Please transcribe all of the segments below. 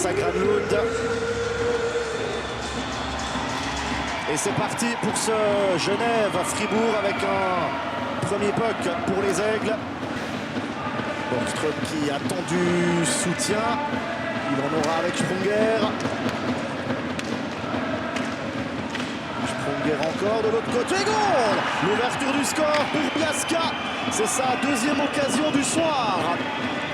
passe à Granlund. Et c'est parti pour ce Genève-Fribourg avec un premier puck pour les Aigles. Borgström qui attend du soutien. Il en aura avec Sprunger. Sprunger encore de l'autre côté. Goal! L'ouverture du score pour Biasca. C'est sa deuxième occasion du soir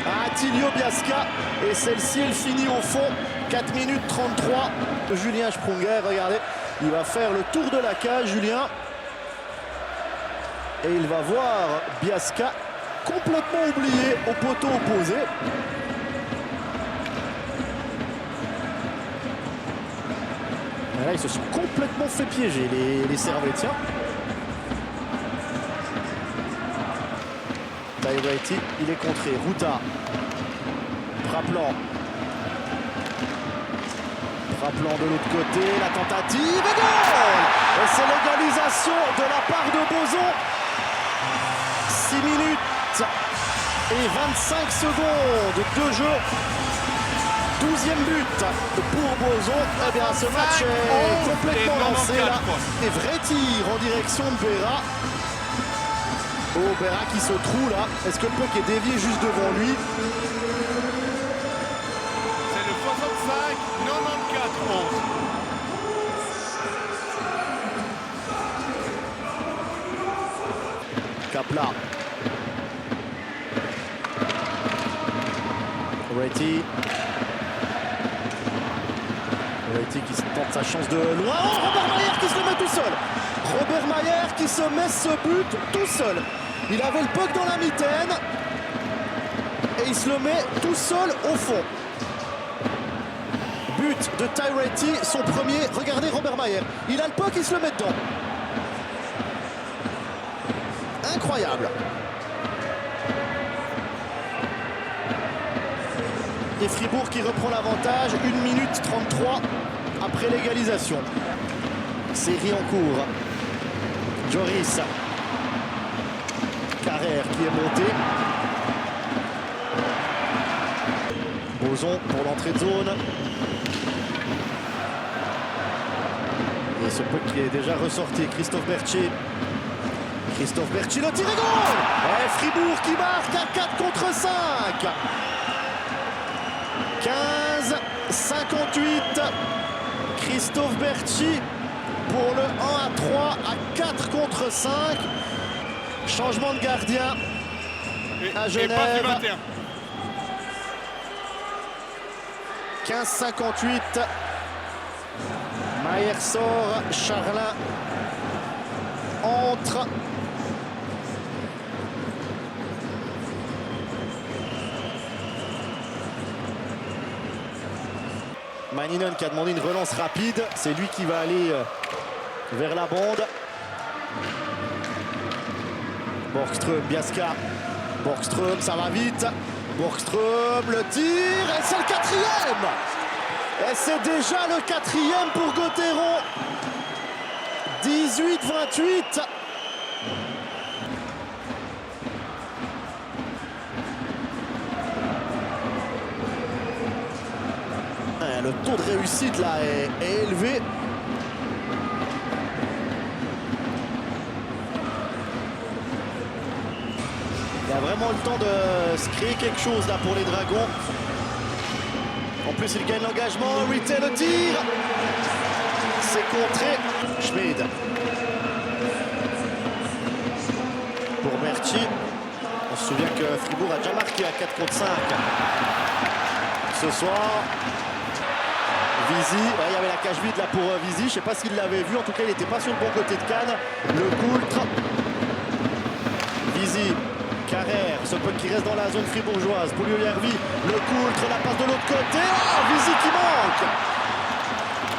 à Attilio Biasca. Et celle-ci, elle finit au fond. 4 minutes 33. Julien Sprunger, regardez. Il va faire le tour de la cage, Julien. Et il va voir Biasca complètement oublié au poteau opposé. Et là, ils se sont complètement fait piéger, les Servétiens. Tairetti, il est contré. Ruta. Praplan. Praplan de l'autre côté, la tentative et goal! Et c'est l'égalisation de la part de Boson. 6 minutes et 25 secondes de jeu. 12e but pour Boson. Eh bien, ce match est complètement lancé là. Et vrai tir en direction de Berra. Oh, Berra qui se trouve là. Est-ce que le puck est dévié juste devant lui? C'est le 65, 94, 11. Kapla. Retty. Retty qui tente sa chance de loin. Oh, Robert Mayer qui se le met tout seul. Robert Mayer qui se met ce but tout seul. Il avait le puck dans la mitaine. Et il se le met tout seul au fond. But de Tairetti, son premier. Regardez Robert Mayer. Il a le puck, il se le met dedans. Incroyable. Et Fribourg qui reprend l'avantage. 1 minute 33 après l'égalisation. Série en cours. Joris. Carrère qui est monté. Boson pour l'entrée de zone. Et ce puck qui est déjà ressorti. Christophe Berthier. Christophe Berthier, le tir et goal! Et Fribourg qui marque à 4 contre 5. 15-58. Christophe Berthier pour le 1 à 3 à 4 contre 5. Changement de gardien à Genève. 15-58. Mayer sort, Charlin entre. Maninen qui a demandé une relance rapide. C'est lui qui va aller vers la bande. Borgström, Biasca. Borgström, ça va vite. Borgström, le tir. Et c'est le 4e. Et c'est déjà le 4e pour Gauthieron. 18-28. Le taux de réussite là est élevé. Il y a vraiment le temps de se créer quelque chose là pour les Dragons. En plus, il gagne l'engagement. Ritter le tir. C'est contré. Schmid. Pour Berthier. On se souvient que Fribourg a déjà marqué à 4 contre 5 ce soir. Visi, ouais, il y avait la cage vide là pour Visi. Je ne sais pas s'il l'avait vu. En tout cas, il n'était pas sur le bon côté de Cannes. Le coultre. Visi. Carrère, ce puck qui reste dans la zone fribourgeoise. Pouliou-Järvi, le coultre, la passe de l'autre côté. Oh, Visi qui manque.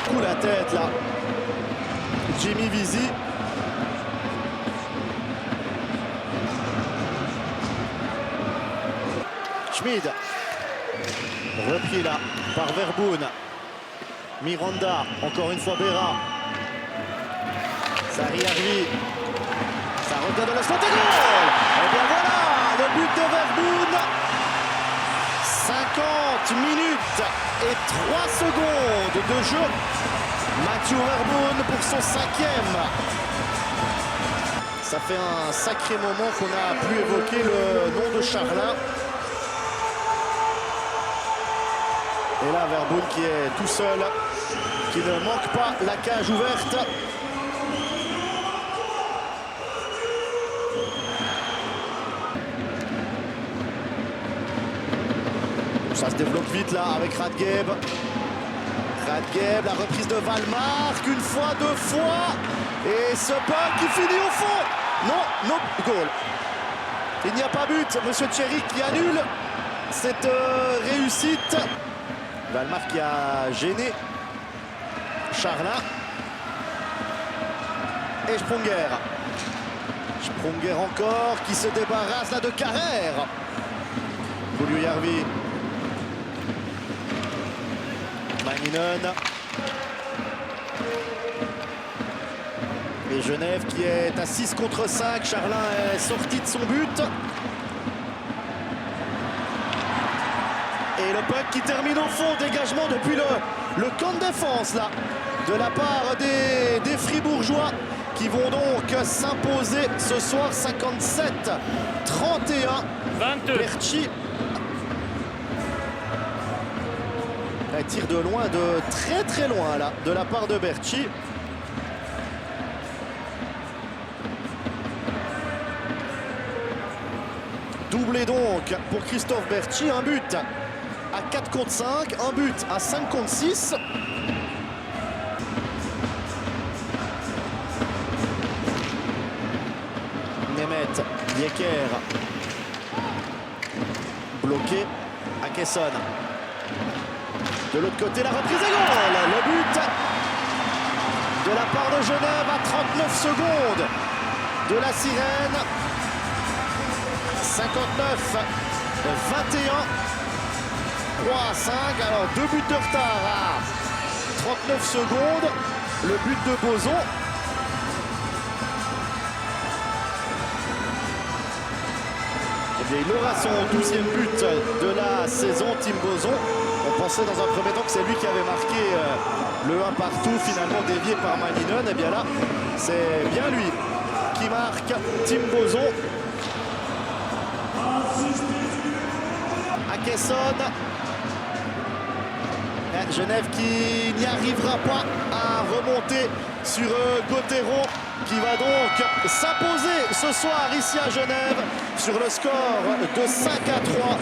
Coup la tête là. Jimmy Visi. Schmid. Repris là par Verboen. Miranda, encore une fois Berra. Sarri-Järvi. Ça revient de la slot et goal. Et bien voilà, le but de Verboen. 50 minutes et 3 secondes de jeu. Mathieu Verboon pour son 5e. Ça fait un sacré moment qu'on n'a plus évoqué le nom de Charlin. Et là, Verboon qui est tout seul, qui ne manque pas la cage ouverte. Ça se développe vite là avec Radgeb. Radgeb, la reprise de Valmark, une fois, deux fois. Et ce puck qui finit au fond. Non, non, goal. Il n'y a pas but. Monsieur Tcherik qui annule cette réussite. Valmark qui a gêné Charlin. Et Sprunger. Sprunger encore qui se débarrasse là de Carrère. Puljujärvi. Manninen. Et Genève qui est à 6 contre 5. Charlin est sorti de son but. Et le puck qui termine au fond. Dégagement depuis le camp de défense là. De la part des Fribourgeois qui vont donc s'imposer ce soir 57-31. 22. Berchi. Un tir de loin, de très très loin là, de la part de Berchi. Doublé donc pour Christophe Berchi, un but à 4 contre 5, un but à 5 contre 6. Nemeth, Yecker. Bloqué à Kesson. De l'autre côté, la reprise est goal. Le but de la part de Genève à 39 secondes de la sirène. 59-21. 3-5. Alors, 2 buts de retard à 39 secondes. Le but de Boson. Et il aura son 12e but de la saison, Tim Boson. On pensait dans un premier temps que c'est lui qui avait marqué le 1 partout, finalement dévié par Manninen. Et bien là, c'est bien lui qui marque, Tim Boson. À Kesson. Genève qui n'y arrivera pas à remonter sur Gauthéron, qui va donc s'imposer ce soir ici à Genève sur le score de 5-3